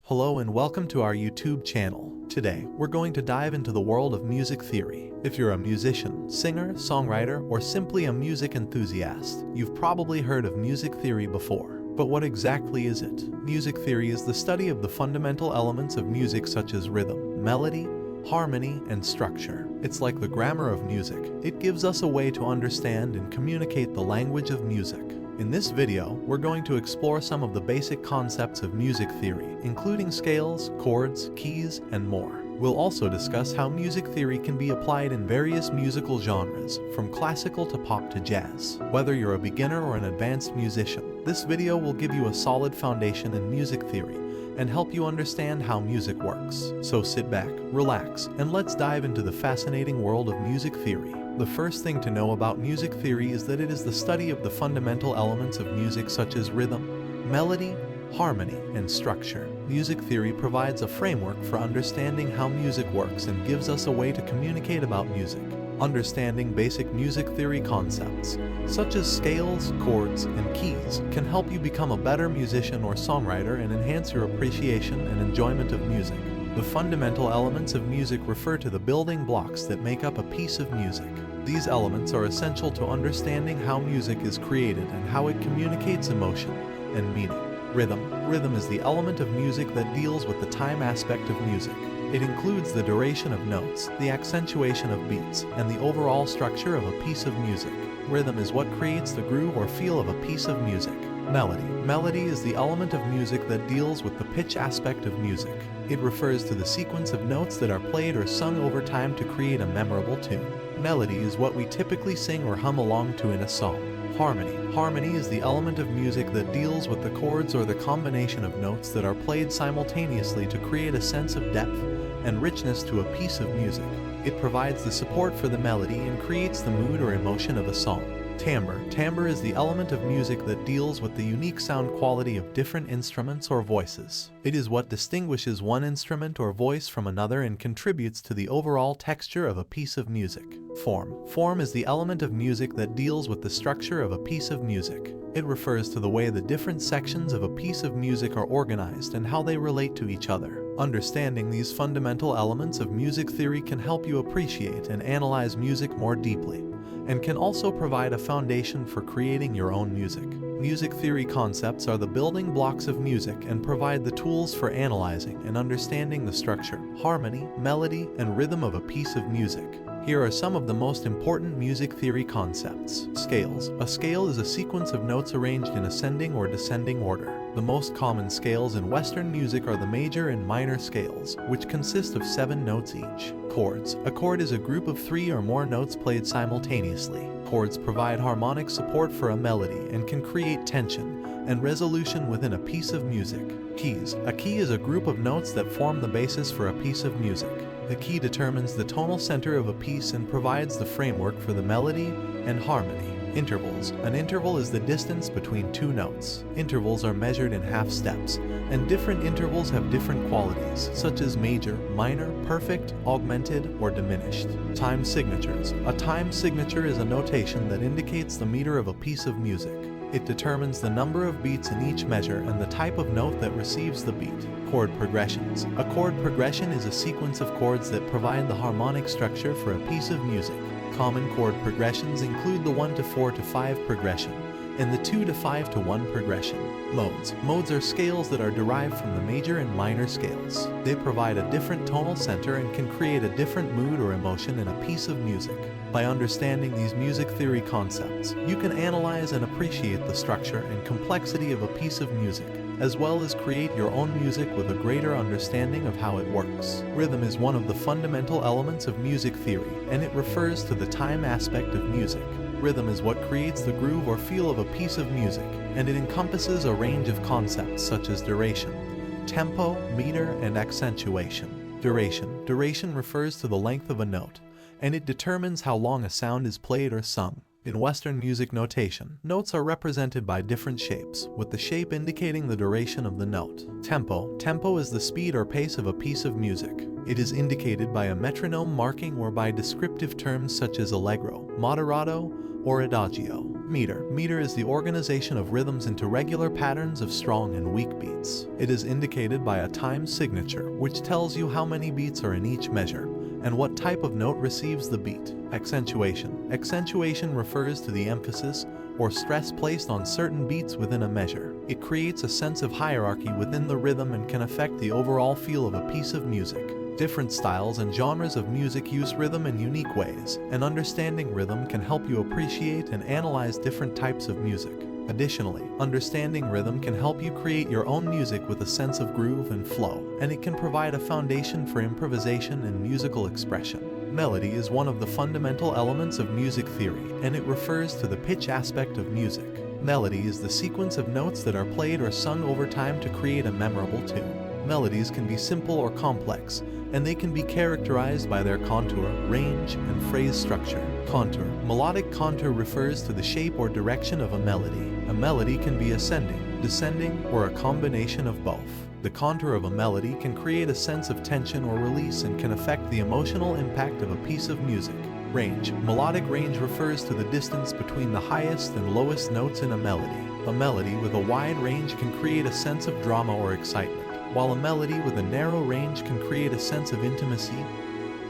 Hello and welcome to our YouTube channel. Today, we're going to dive into the world of music theory. If you're a musician, singer, songwriter, or simply a music enthusiast, you've probably heard of music theory before. But what exactly is it? Music theory is the study of the fundamental elements of music such as rhythm, melody, harmony, and structure. It's like the grammar of music. It gives us a way to understand and communicate the language of music. In this video, we're going to explore some of the basic concepts of music theory, including scales, chords, keys, and more. We'll also discuss how music theory can be applied in various musical genres, from classical to pop to jazz. Whether you're a beginner or an advanced musician, this video will give you a solid foundation in music theory and help you understand how music works. So sit back, relax, and let's dive into the fascinating world of music theory. The first thing to know about music theory is that it is the study of the fundamental elements of music such as rhythm, melody, harmony, and structure. Music theory provides a framework for understanding how music works and gives us a way to communicate about music. Understanding basic music theory concepts, such as scales, chords, and keys, can help you become a better musician or songwriter and enhance your appreciation and enjoyment of music. The fundamental elements of music refer to the building blocks that make up a piece of music. These elements are essential to understanding how music is created and how it communicates emotion and meaning. Rhythm is the element of music that deals with the time aspect of music. It includes the duration of notes, the accentuation of beats, and the overall structure of a piece of music. Rhythm is what creates the groove or feel of a piece of music. Melody is the element of music that deals with the pitch aspect of music. It refers to the sequence of notes that are played or sung over time to create a memorable tune. Melody is what we typically sing or hum along to in a song. Harmony is the element of music that deals with the chords or the combination of notes that are played simultaneously to create a sense of depth and richness to a piece of music. It provides the support for the melody and creates the mood or emotion of a song. Timbre is the element of music that deals with the unique sound quality of different instruments or voices. It is what distinguishes one instrument or voice from another and contributes to the overall texture of a piece of music. Form is the element of music that deals with the structure of a piece of music. It refers to the way the different sections of a piece of music are organized and how they relate to each other. Understanding these fundamental elements of music theory can help you appreciate and analyze music more deeply, and can also provide a foundation for creating your own music. Music theory concepts are the building blocks of music and provide the tools for analyzing and understanding the structure, harmony, melody, and rhythm of a piece of music. Here are some of the most important music theory concepts. Scales. A scale is a sequence of notes arranged in ascending or descending order. The most common scales in Western music are the major and minor scales, which consist of 7 notes each. Chords. A chord is a group of 3 or more notes played simultaneously. Chords provide harmonic support for a melody and can create tension and resolution within a piece of music. Keys. A key is a group of notes that form the basis for a piece of music. The key determines the tonal center of a piece and provides the framework for the melody and harmony. Intervals. An interval is the distance between 2 notes. Intervals are measured in half steps, and different intervals have different qualities, such as major, minor, perfect, augmented, or diminished. Time signatures. A time signature is a notation that indicates the meter of a piece of music. It determines the number of beats in each measure and the type of note that receives the beat. Chord progressions. A chord progression is a sequence of chords that provide the harmonic structure for a piece of music. Common chord progressions include the 1 to 4 to 5 progression and the 2 to 5 to 1 progression. Modes are scales that are derived from the major and minor scales. They provide a different tonal center and can create a different mood or emotion in a piece of music. By understanding these music theory concepts, you can analyze and appreciate the structure and complexity of a piece of music, as well as create your own music with a greater understanding of how it works. Rhythm is one of the fundamental elements of music theory, and it refers to the time aspect of music. Rhythm is what creates the groove or feel of a piece of music, and it encompasses a range of concepts such as duration, tempo, meter, and accentuation. Duration refers to the length of a note, and it determines how long a sound is played or sung. In Western music notation, notes are represented by different shapes, with the shape indicating the duration of the note. Tempo is the speed or pace of a piece of music. It is indicated by a metronome marking or by descriptive terms such as allegro, moderato, or adagio. Meter. Meter is the organization of rhythms into regular patterns of strong and weak beats. It is indicated by a time signature, which tells you how many beats are in each measure and what type of note receives the beat. Accentuation. Accentuation refers to the emphasis or stress placed on certain beats within a measure. It creates a sense of hierarchy within the rhythm and can affect the overall feel of a piece of music. Different styles and genres of music use rhythm in unique ways, and understanding rhythm can help you appreciate and analyze different types of music. Additionally, understanding rhythm can help you create your own music with a sense of groove and flow, and it can provide a foundation for improvisation and musical expression. Melody is one of the fundamental elements of music theory, and it refers to the pitch aspect of music. Melody is the sequence of notes that are played or sung over time to create a memorable tune. Melodies can be simple or complex, and they can be characterized by their contour, range, and phrase structure. Contour. Melodic contour refers to the shape or direction of a melody. A melody can be ascending, descending, or a combination of both. The contour of a melody can create a sense of tension or release and can affect the emotional impact of a piece of music. Range. Melodic range refers to the distance between the highest and lowest notes in a melody. A melody with a wide range can create a sense of drama or excitement, while a melody with a narrow range can create a sense of intimacy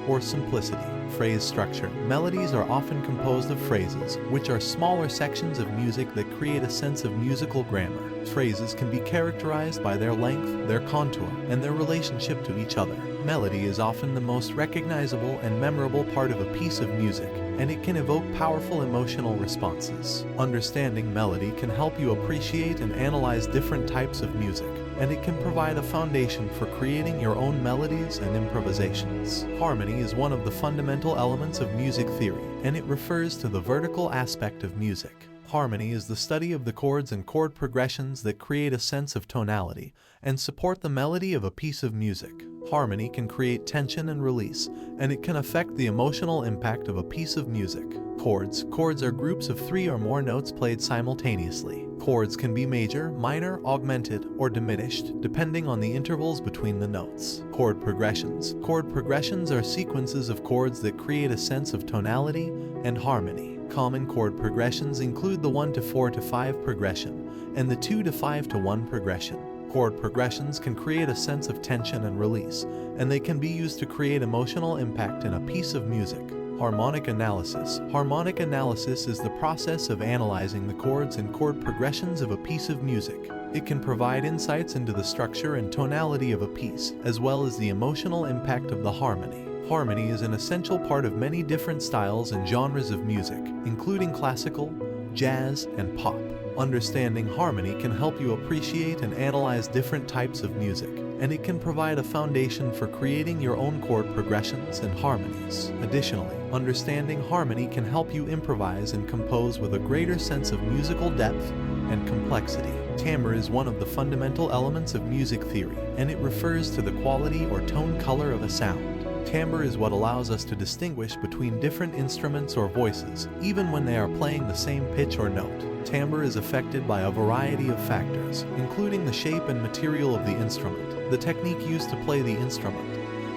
or simplicity. Phrase structure. Melodies are often composed of phrases, which are smaller sections of music that create a sense of musical grammar. Phrases can be characterized by their length, their contour, and their relationship to each other. Melody is often the most recognizable and memorable part of a piece of music, and it can evoke powerful emotional responses. Understanding melody can help you appreciate and analyze different types of music, and it can provide a foundation for creating your own melodies and improvisations. Harmony is one of the fundamental elements of music theory, and it refers to the vertical aspect of music. Harmony is the study of the chords and chord progressions that create a sense of tonality and support the melody of a piece of music. Harmony can create tension and release, and it can affect the emotional impact of a piece of music. Chords. Chords are groups of 3 or more notes played simultaneously. Chords can be major, minor, augmented, or diminished, depending on the intervals between the notes. Chord progressions. Chord progressions are sequences of chords that create a sense of tonality and harmony. Common chord progressions include the 1 to 4 to 5 progression and the 2 to 5 to 1 progression. Chord progressions can create a sense of tension and release, and they can be used to create emotional impact in a piece of music. Harmonic analysis. Harmonic analysis is the process of analyzing the chords and chord progressions of a piece of music. It can provide insights into the structure and tonality of a piece, as well as the emotional impact of the harmony. Harmony is an essential part of many different styles and genres of music, including classical, jazz, and pop. Understanding harmony can help you appreciate and analyze different types of music, and it can provide a foundation for creating your own chord progressions and harmonies. Additionally, understanding harmony can help you improvise and compose with a greater sense of musical depth and complexity. Timbre is one of the fundamental elements of music theory, and it refers to the quality or tone color of a sound. Timbre is what allows us to distinguish between different instruments or voices, even when they are playing the same pitch or note. Timbre is affected by a variety of factors, including the shape and material of the instrument, the technique used to play the instrument,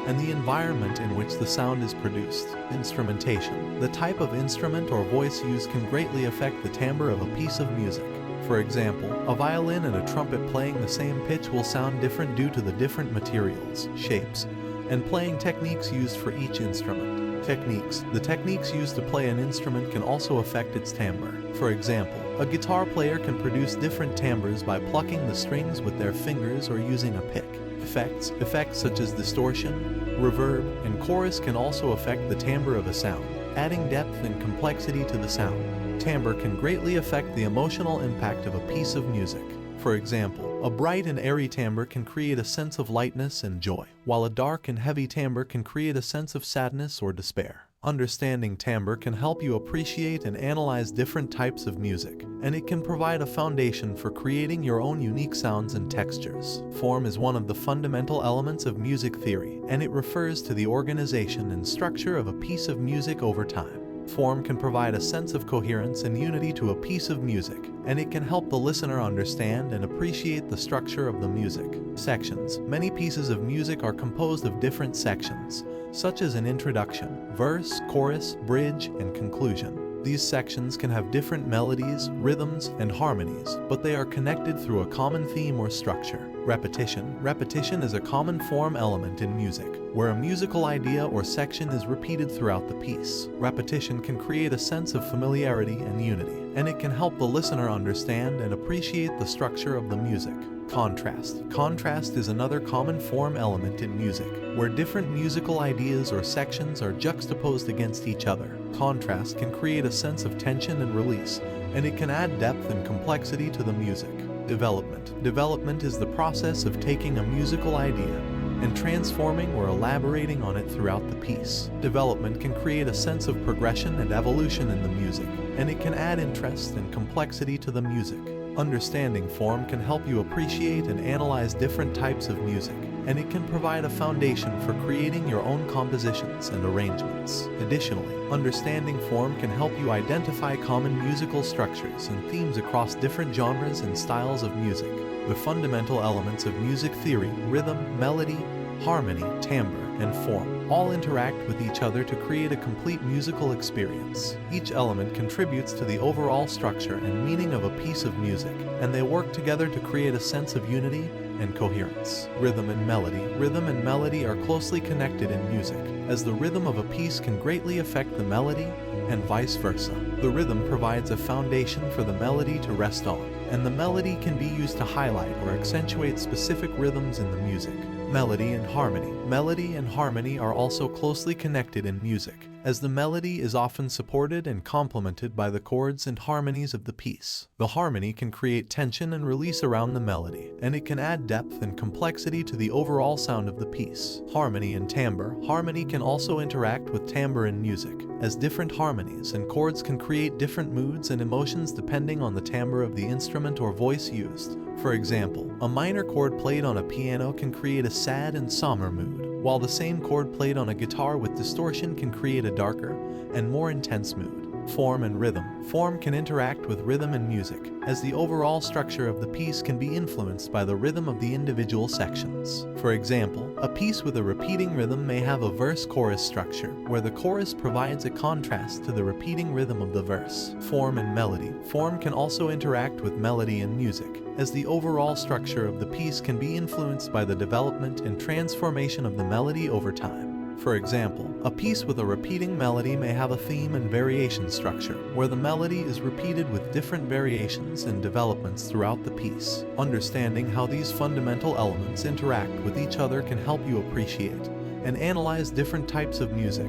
and the environment in which the sound is produced. Instrumentation. The type of instrument or voice used can greatly affect the timbre of a piece of music. For example, a violin and a trumpet playing the same pitch will sound different due to the different materials, shapes, and playing techniques used for each instrument. Techniques. The techniques used to play an instrument can also affect its timbre. For example, a guitar player can produce different timbres by plucking the strings with their fingers or using a pick. Effects. Effects such as distortion, reverb, and chorus can also affect the timbre of a sound, adding depth and complexity to the sound. Timbre can greatly affect the emotional impact of a piece of music. For example, a bright and airy timbre can create a sense of lightness and joy, while a dark and heavy timbre can create a sense of sadness or despair. Understanding timbre can help you appreciate and analyze different types of music, and it can provide a foundation for creating your own unique sounds and textures. Form is one of the fundamental elements of music theory, and it refers to the organization and structure of a piece of music over time. Form can provide a sense of coherence and unity to a piece of music, and it can help the listener understand and appreciate the structure of the music. Sections. Many pieces of music are composed of different sections, such as an introduction, verse, chorus, bridge, and conclusion. These sections can have different melodies, rhythms, and harmonies, but they are connected through a common theme or structure. Repetition. Repetition is a common form element in music, where a musical idea or section is repeated throughout the piece. Repetition can create a sense of familiarity and unity, and it can help the listener understand and appreciate the structure of the music. Contrast. Contrast is another common form element in music, where different musical ideas or sections are juxtaposed against each other. Contrast can create a sense of tension and release, and it can add depth and complexity to the music. Development. Development is the process of taking a musical idea and transforming or elaborating on it throughout the piece. Development can create a sense of progression and evolution in the music, and it can add interest and complexity to the music. Understanding form can help you appreciate and analyze different types of music, and it can provide a foundation for creating your own compositions and arrangements. Additionally, understanding form can help you identify common musical structures and themes across different genres and styles of music. The fundamental elements of music theory, rhythm, melody, harmony, timbre, and form all interact with each other to create a complete musical experience. Each element contributes to the overall structure and meaning of a piece of music, and they work together to create a sense of unity and coherence. Rhythm and melody. Rhythm and melody are closely connected in music, as the rhythm of a piece can greatly affect the melody and vice versa. The rhythm provides a foundation for the melody to rest on, and the melody can be used to highlight or accentuate specific rhythms in the music. Melody and harmony. Melody and harmony are also closely connected in music, as the melody is often supported and complemented by the chords and harmonies of the piece. The harmony can create tension and release around the melody, and it can add depth and complexity to the overall sound of the piece. Harmony and timbre. Harmony can also interact with timbre in music, as different harmonies and chords can create different moods and emotions depending on the timbre of the instrument or voice used. For example, a minor chord played on a piano can create a sad and somber mood, while the same chord played on a guitar with distortion can create a darker and more intense mood. Form and rhythm. Form can interact with rhythm in music, as the overall structure of the piece can be influenced by the rhythm of the individual sections. For example, a piece with a repeating rhythm may have a verse-chorus structure, where the chorus provides a contrast to the repeating rhythm of the verse. Form and melody. Form can also interact with melody in music, as the overall structure of the piece can be influenced by the development and transformation of the melody over time. For example, a piece with a repeating melody may have a theme and variation structure, where the melody is repeated with different variations and developments throughout the piece. Understanding how these fundamental elements interact with each other can help you appreciate and analyze different types of music,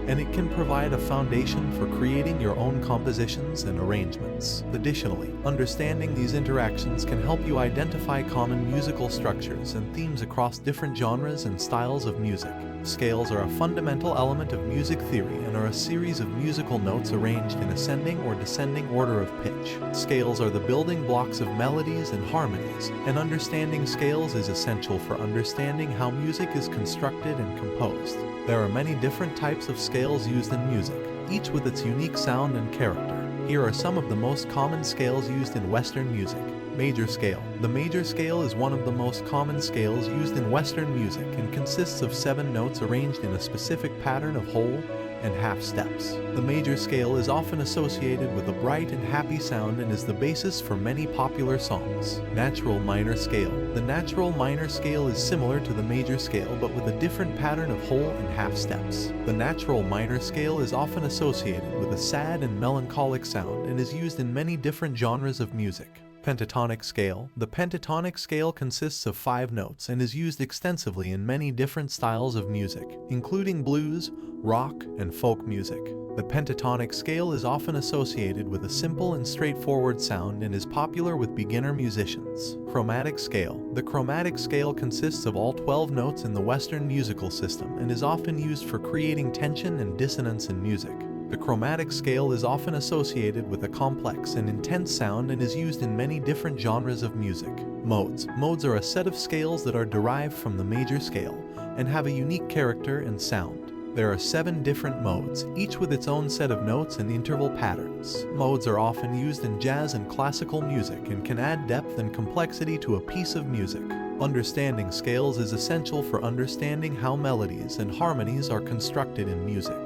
and it can provide a foundation for creating your own compositions and arrangements. Additionally, understanding these interactions can help you identify common musical structures and themes across different genres and styles of music. Scales are a fundamental element of music theory and are a series of musical notes arranged in ascending or descending order of pitch. Scales are the building blocks of melodies and harmonies, and understanding scales is essential for understanding how music is constructed and composed. There are many different types of scales used in music, each with its unique sound and character. Here are some of the most common scales used in Western music. Major scale. The major scale is one of the most common scales used in Western music and consists of 7 notes arranged in a specific pattern of whole and half steps. The major scale is often associated with a bright and happy sound and is the basis for many popular songs. Natural minor scale. The natural minor scale is similar to the major scale but with a different pattern of whole and half steps. The natural minor scale is often associated with a sad and melancholic sound and is used in many different genres of music. Pentatonic scale. The pentatonic scale consists of 5 notes and is used extensively in many different styles of music, including blues, rock, and folk music. The pentatonic scale is often associated with a simple and straightforward sound and is popular with beginner musicians. Chromatic scale. The chromatic scale consists of all 12 notes in the Western musical system and is often used for creating tension and dissonance in music. The chromatic scale is often associated with a complex and intense sound and is used in many different genres of music. Modes. Modes are a set of scales that are derived from the major scale and have a unique character and sound. There are 7 different modes, each with its own set of notes and interval patterns. Modes are often used in jazz and classical music and can add depth and complexity to a piece of music. Understanding scales is essential for understanding how melodies and harmonies are constructed in music.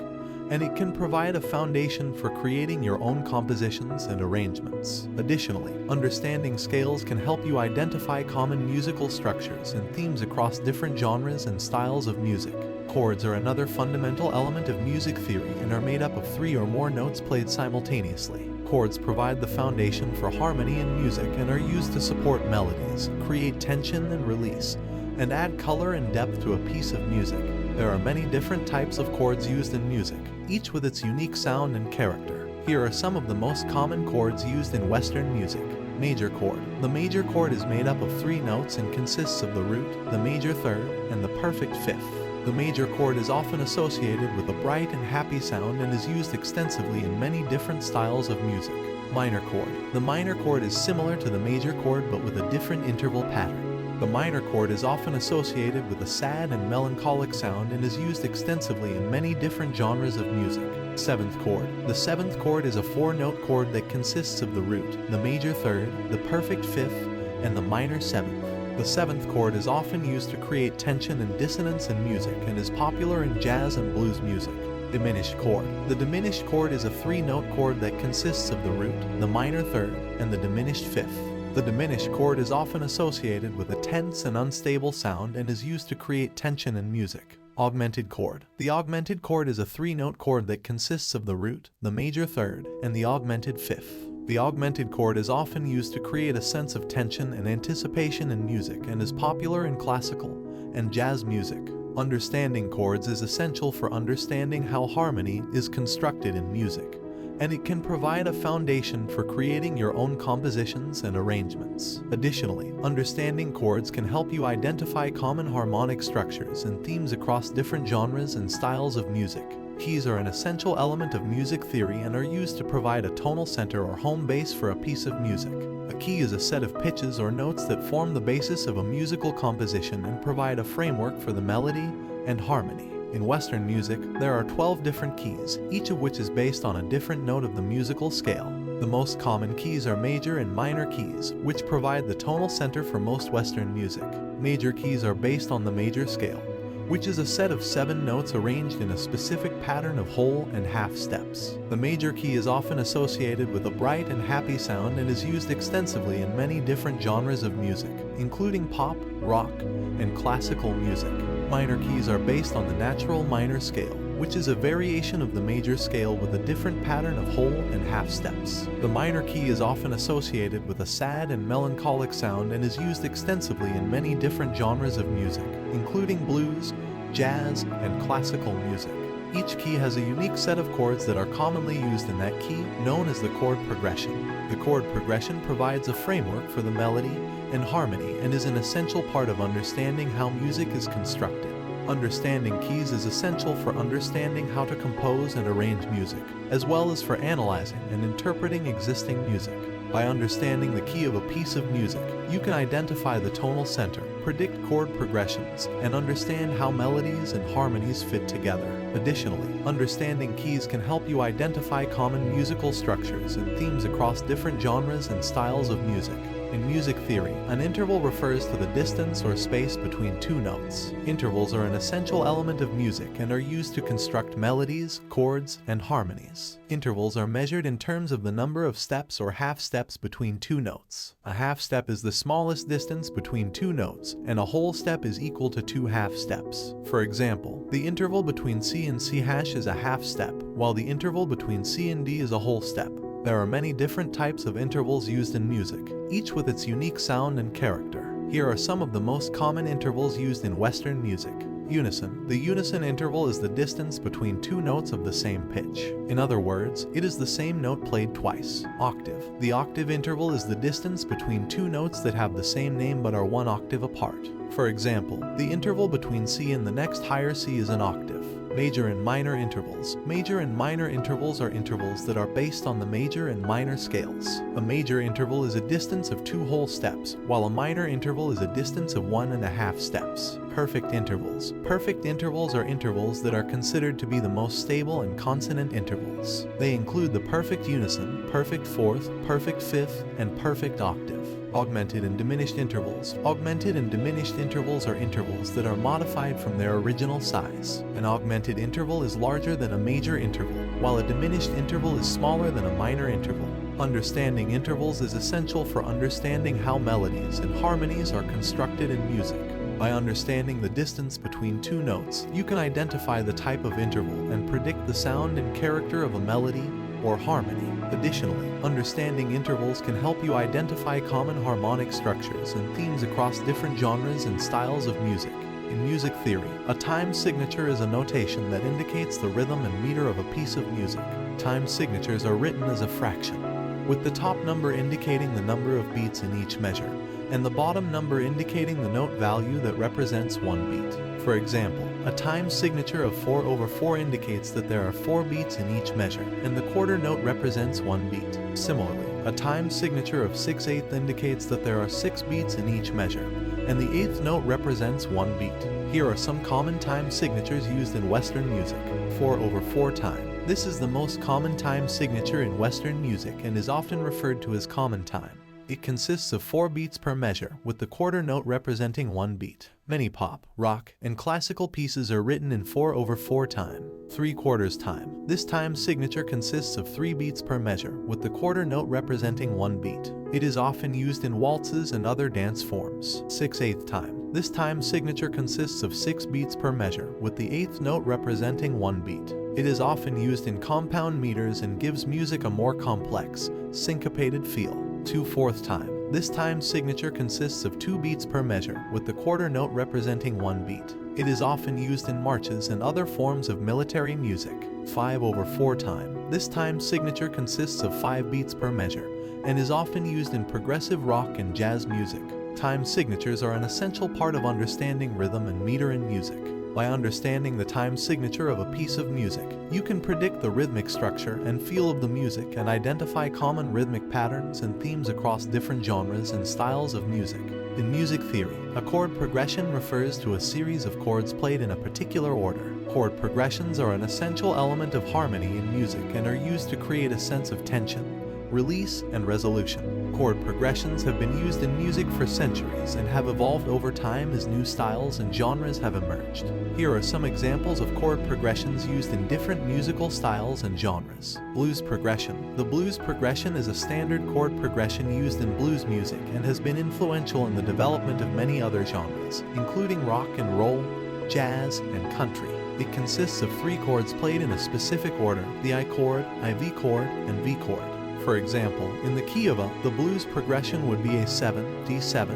and it can provide a foundation for creating your own compositions and arrangements. Additionally, understanding scales can help you identify common musical structures and themes across different genres and styles of music. Chords are another fundamental element of music theory and are made up of 3 or more notes played simultaneously. Chords provide the foundation for harmony in music and are used to support melodies, create tension and release, and add color and depth to a piece of music. There are many different types of chords used in music, each with its unique sound and character. Here are some of the most common chords used in Western music. Major chord. The major chord is made up of 3 notes and consists of the root, the major third, and the perfect fifth. The major chord is often associated with a bright and happy sound and is used extensively in many different styles of music. Minor chord. The minor chord is similar to the major chord but with a different interval pattern. The minor chord is often associated with a sad and melancholic sound and is used extensively in many different genres of music. 7th chord. The 7th chord is a 4-note chord that consists of the root, the major third, the perfect fifth, and the minor 7th. The 7th chord is often used to create tension and dissonance in music and is popular in jazz and blues music. Diminished chord. The diminished chord is a 3-note chord that consists of the root, the minor third, and the diminished fifth. The diminished chord is often associated with a tense and unstable sound and is used to create tension in music. Augmented chord. The augmented chord is a 3-note chord that consists of the root, the major third, and the augmented fifth. The augmented chord is often used to create a sense of tension and anticipation in music and is popular in classical and jazz music. Understanding chords is essential for understanding how harmony is constructed in music, and it can provide a foundation for creating your own compositions and arrangements. Additionally, understanding chords can help you identify common harmonic structures and themes across different genres and styles of music. Keys are an essential element of music theory and are used to provide a tonal center or home base for a piece of music. A key is a set of pitches or notes that form the basis of a musical composition and provide a framework for the melody and harmony. In Western music, there are 12 different keys, each of which is based on a different note of the musical scale. The most common keys are major and minor keys, which provide the tonal center for most Western music. Major keys are based on the major scale, which is a set of 7 notes arranged in a specific pattern of whole and half steps. The major key is often associated with a bright and happy sound and is used extensively in many different genres of music, including pop, rock, and classical music. Minor keys are based on the natural minor scale, which is a variation of the major scale with a different pattern of whole and half steps. The minor key is often associated with a sad and melancholic sound and is used extensively in many different genres of music, including blues, jazz, and classical music. Each key has a unique set of chords that are commonly used in that key, known as the chord progression. The chord progression provides a framework for the melody and harmony and is an essential part of understanding how music is constructed. Understanding keys is essential for understanding how to compose and arrange music, as well as for analyzing and interpreting existing music. By understanding the key of a piece of music, you can identify the tonal center, predict chord progressions, and understand how melodies and harmonies fit together. Additionally, understanding keys can help you identify common musical structures and themes across different genres and styles of music. In music theory, an interval refers to the distance or space between 2 notes. Intervals are an essential element of music and are used to construct melodies, chords, and harmonies. Intervals are measured in terms of the number of steps or half steps between 2 notes. A half step is the smallest distance between 2 notes, and a whole step is equal to 2 half steps. For example, the interval between C and C# is a half step, while the interval between C and D is a whole step. There are many different types of intervals used in music, each with its unique sound and character. Here are some of the most common intervals used in Western music. Unison. The unison interval is the distance between 2 notes of the same pitch. In other words, it is the same note played twice. Octave. The octave interval is the distance between 2 notes that have the same name but are 1 octave apart. For example, the interval between C and the next higher C is an octave. Major and minor intervals. Major and minor intervals are intervals that are based on the major and minor scales. A major interval is a distance of 2 whole steps, while a minor interval is a distance of 1.5 steps. Perfect intervals. Perfect intervals are intervals that are considered to be the most stable and consonant intervals. They include the perfect unison, perfect fourth, perfect fifth, and perfect octave. Augmented and diminished intervals. Augmented and diminished intervals are intervals that are modified from their original size. An augmented interval is larger than a major interval, while a diminished interval is smaller than a minor interval. Understanding intervals is essential for understanding how melodies and harmonies are constructed in music. By understanding the distance between two notes, you can identify the type of interval and predict the sound and character of a melody or harmony. Additionally, understanding intervals can help you identify common harmonic structures and themes across different genres and styles of music. In music theory, a time signature is a notation that indicates the rhythm and meter of a piece of music. Time signatures are written as a fraction, with the top number indicating the number of beats in each measure, and the bottom number indicating the note value that represents one beat. For example, a time signature of 4/4 indicates that there are 4 beats in each measure, and the quarter note represents 1 beat. Similarly, a time signature of 6/8 indicates that there are 6 beats in each measure, and the 8th note represents 1 beat. Here are some common time signatures used in Western music. 4/4 time. This is the most common time signature in Western music and is often referred to as common time. It consists of 4 beats per measure, with the quarter note representing 1 beat. Many pop, rock, and classical pieces are written in 4/4 time. 3/4 time. This time signature consists of 3 beats per measure, with the quarter note representing 1 beat. It is often used in waltzes and other dance forms. 6/8 time. This time signature consists of 6 beats per measure, with the 8th note representing 1 beat. It is often used in compound meters and gives music a more complex, syncopated feel. 2/4 time. This time signature consists of 2 beats per measure, with the quarter note representing 1 beat. It is often used in marches and other forms of military music. 5/4 time. This time signature consists of 5 beats per measure, and is often used in progressive rock and jazz music. Time signatures are an essential part of understanding rhythm and meter in music. By understanding the time signature of a piece of music, you can predict the rhythmic structure and feel of the music and identify common rhythmic patterns and themes across different genres and styles of music. In music theory, a chord progression refers to a series of chords played in a particular order. Chord progressions are an essential element of harmony in music and are used to create a sense of tension, release, and resolution. Chord progressions have been used in music for centuries and have evolved over time as new styles and genres have emerged. Here are some examples of chord progressions used in different musical styles and genres. Blues progression. The blues progression is a standard chord progression used in blues music and has been influential in the development of many other genres, including rock and roll, jazz, and country. It consists of 3 chords played in a specific order: the I chord, IV chord, and V chord. For example, in the key of A, the blues progression would be A7, D7,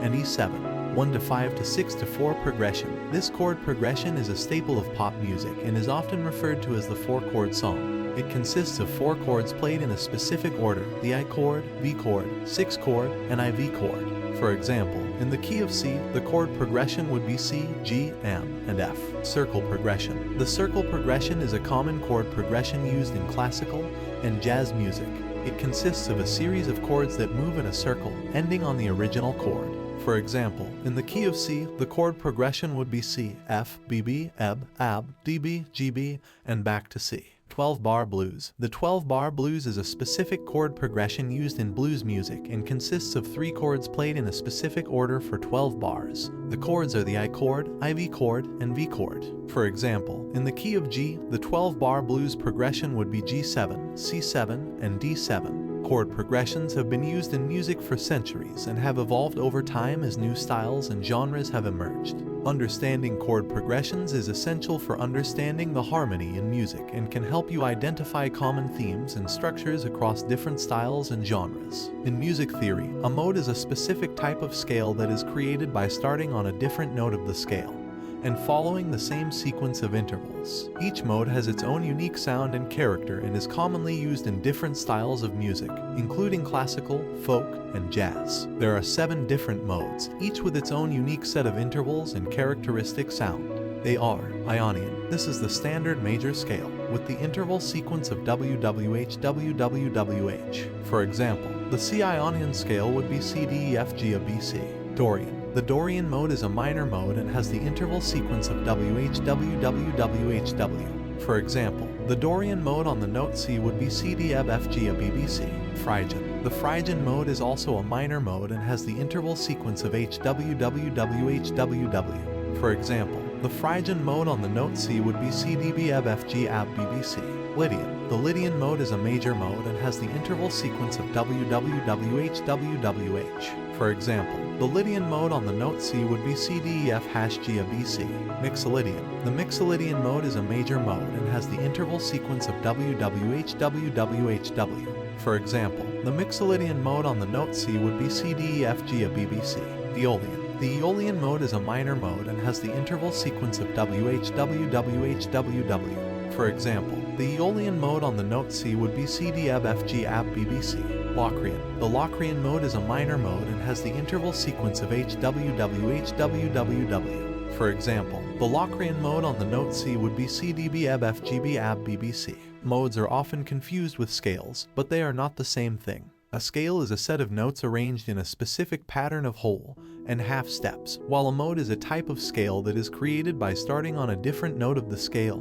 and E7. 1-5 to 6-4 progression. This chord progression is a staple of pop music and is often referred to as the 4-chord song. It consists of 4 chords played in a specific order: the I chord, V chord, 6 chord, and IV chord. For example, in the key of C, the chord progression would be C, G, M, and F. Circle progression. The circle progression is a common chord progression used in classical and jazz music. It consists of a series of chords that move in a circle, ending on the original chord. For example, in the key of C, the chord progression would be C, F, BB, EB, AB, DB, GB, and back to C. 12-bar blues. The 12-bar blues is a specific chord progression used in blues music and consists of 3 chords played in a specific order for 12 bars. The chords are the I chord, IV chord, and V chord. For example, in the key of G, the 12-bar blues progression would be G7, C7, and D7. Chord progressions have been used in music for centuries and have evolved over time as new styles and genres have emerged. Understanding chord progressions is essential for understanding the harmony in music and can help you identify common themes and structures across different styles and genres. In music theory, a mode is a specific type of scale that is created by starting on a different note of the scale and following the same sequence of intervals. Each mode has its own unique sound and character and is commonly used in different styles of music, including classical, folk, and jazz. There are 7 different modes, each with its own unique set of intervals and characteristic sound. They are: Ionian. This is the standard major scale, with the interval sequence of WWH, WWWH. For example, the C Ionian scale would be C, D, E, F, G, A, B, C. Dorian. The Dorian mode is a minor mode and has the interval sequence of WH, WW, WH, W. For example, the Dorian mode on the note C would be C D Eb F G A B B C. Phrygian. The Phrygian mode is also a minor mode and has the interval sequence of H W W W H W W. For example, the Phrygian mode on the note C would be C D B Eb F G Ab B B C. Lydian. The Lydian mode is a major mode and has the interval sequence of W W W H W W H. For example, the Lydian mode on the note C would be C D E F hash G A B C. Mixolydian. The Mixolydian mode is a major mode and has the interval sequence of W W H W W H W. For example, the Mixolydian mode on the note C would be C D E F G A B B C. Aeolian. The Aeolian mode is a minor mode and has the interval sequence of W H W W H W W. For example, the Aeolian mode on the note C would be C D Eb F G Ab B B C. Locrian. The Locrian mode is a minor mode and has the interval sequence of H W W H W W W. For example, the Locrian mode on the note C would be C D B Eb F G B Ab B B C. Modes are often confused with scales, but they are not the same thing. A scale is a set of notes arranged in a specific pattern of whole and half steps, while a mode is a type of scale that is created by starting on a different note of the scale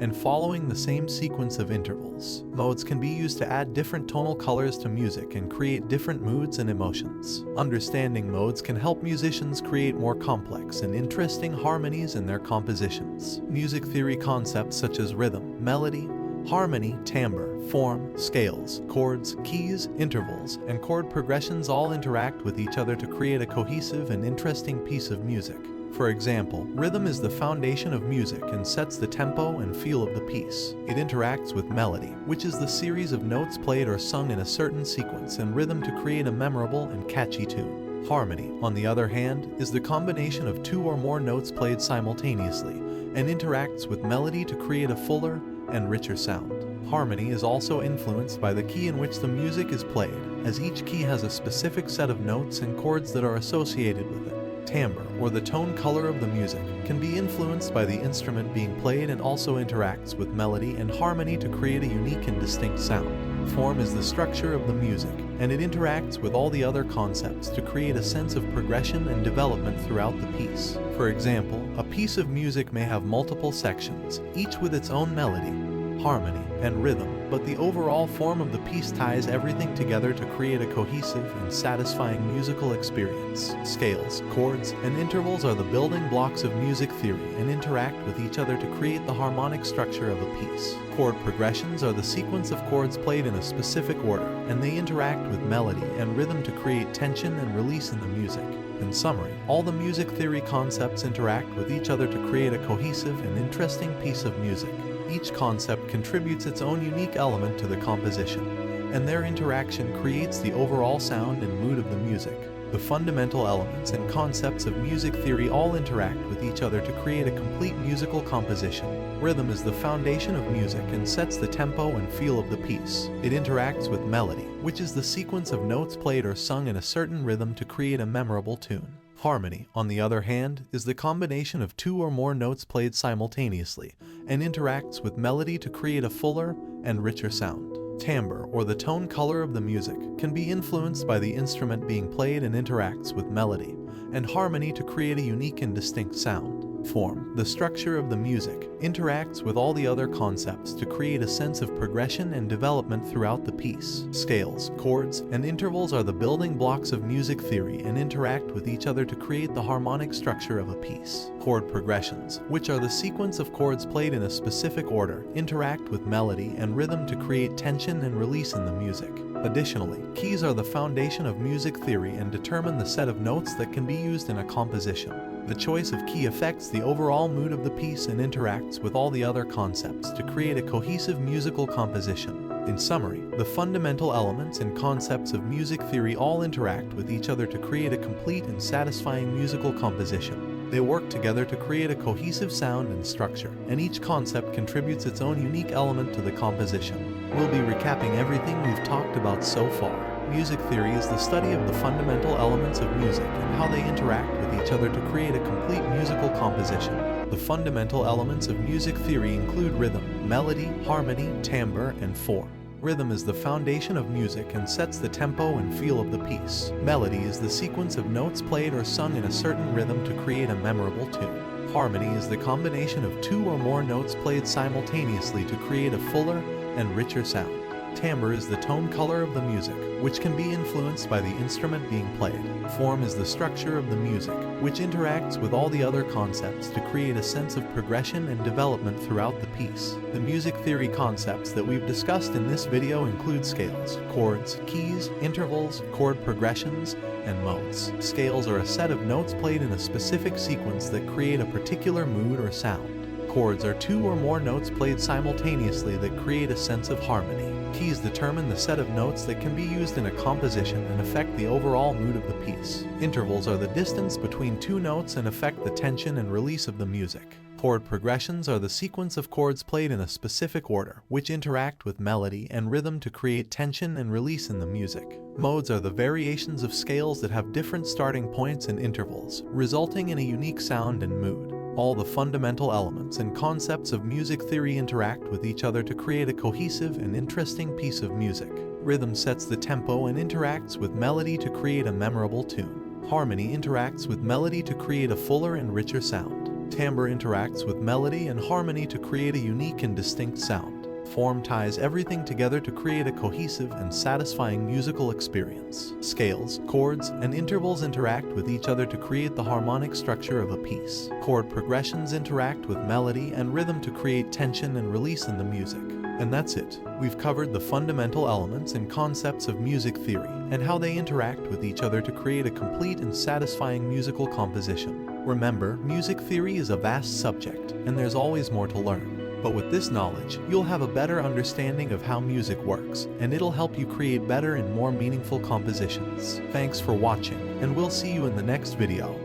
and following the same sequence of intervals. Modes can be used to add different tonal colors to music and create different moods and emotions. Understanding modes can help musicians create more complex and interesting harmonies in their compositions. Music theory concepts such as rhythm, melody, harmony, timbre, form, scales, chords, keys, intervals, and chord progressions all interact with each other to create a cohesive and interesting piece of music. For example, rhythm is the foundation of music and sets the tempo and feel of the piece. It interacts with melody, which is the series of notes played or sung in a certain sequence and rhythm to create a memorable and catchy tune. Harmony, on the other hand, is the combination of two or more notes played simultaneously and interacts with melody to create a fuller and richer sound. Harmony is also influenced by the key in which the music is played, as each key has a specific set of notes and chords that are associated with it. Timbre, or the tone color of the music, can be influenced by the instrument being played and also interacts with melody and harmony to create a unique and distinct sound. Form is the structure of the music, and it interacts with all the other concepts to create a sense of progression and development throughout the piece. For example, a piece of music may have multiple sections, each with its own melody, harmony, and rhythm, but the overall form of the piece ties everything together to create a cohesive and satisfying musical experience. Scales, chords, and intervals are the building blocks of music theory and interact with each other to create the harmonic structure of a piece. Chord progressions are the sequence of chords played in a specific order, and they interact with melody and rhythm to create tension and release in the music. In summary, all the music theory concepts interact with each other to create a cohesive and interesting piece of music. Each concept contributes its own unique element to the composition, and their interaction creates the overall sound and mood of the music. The fundamental elements and concepts of music theory all interact with each other to create a complete musical composition. Rhythm is the foundation of music and sets the tempo and feel of the piece. It interacts with melody, which is the sequence of notes played or sung in a certain rhythm to create a memorable tune. Harmony, on the other hand, is the combination of two or more notes played simultaneously and interacts with melody to create a fuller and richer sound. Timbre, or the tone color of the music, can be influenced by the instrument being played and interacts with melody and harmony to create a unique and distinct sound. Form, the structure of the music, interacts with all the other concepts to create a sense of progression and development throughout the piece. Scales, chords, and intervals are the building blocks of music theory and interact with each other to create the harmonic structure of a piece. Chord progressions, which are the sequence of chords played in a specific order, interact with melody and rhythm to create tension and release in the music. Additionally, keys are the foundation of music theory and determine the set of notes that can be used in a composition. The choice of key affects the overall mood of the piece and interacts with all the other concepts to create a cohesive musical composition. In summary, the fundamental elements and concepts of music theory all interact with each other to create a complete and satisfying musical composition. They work together to create a cohesive sound and structure, and each concept contributes its own unique element to the composition. We'll be recapping everything we've talked about so far. Music theory is the study of the fundamental elements of music and how they interact with each other to create a complete musical composition. The fundamental elements of music theory include rhythm, melody, harmony, timbre, and form. Rhythm is the foundation of music and sets the tempo and feel of the piece. Melody is the sequence of notes played or sung in a certain rhythm to create a memorable tune. Harmony is the combination of two or more notes played simultaneously to create a fuller and richer sound. Timbre is the tone color of the music, which can be influenced by the instrument being played. Form is the structure of the music, which interacts with all the other concepts to create a sense of progression and development throughout the piece. The music theory concepts that we've discussed in this video include scales, chords, keys, intervals, chord progressions, and modes. Scales are a set of notes played in a specific sequence that create a particular mood or sound. Chords are two or more notes played simultaneously that create a sense of harmony. Keys determine the set of notes that can be used in a composition and affect the overall mood of the piece. Intervals are the distance between two notes and affect the tension and release of the music. Chord progressions are the sequence of chords played in a specific order, which interact with melody and rhythm to create tension and release in the music. Modes are the variations of scales that have different starting points and intervals, resulting in a unique sound and mood. All the fundamental elements and concepts of music theory interact with each other to create a cohesive and interesting piece of music. Rhythm sets the tempo and interacts with melody to create a memorable tune. Harmony interacts with melody to create a fuller and richer sound. Timbre interacts with melody and harmony to create a unique and distinct sound. Form ties everything together to create a cohesive and satisfying musical experience. Scales, chords, and intervals interact with each other to create the harmonic structure of a piece. Chord progressions interact with melody and rhythm to create tension and release in the music. And that's it. We've covered the fundamental elements and concepts of music theory and how they interact with each other to create a complete and satisfying musical composition. Remember, music theory is a vast subject, and there's always more to learn. But with this knowledge, you'll have a better understanding of how music works, and it'll help you create better and more meaningful compositions. Thanks for watching, and we'll see you in the next video.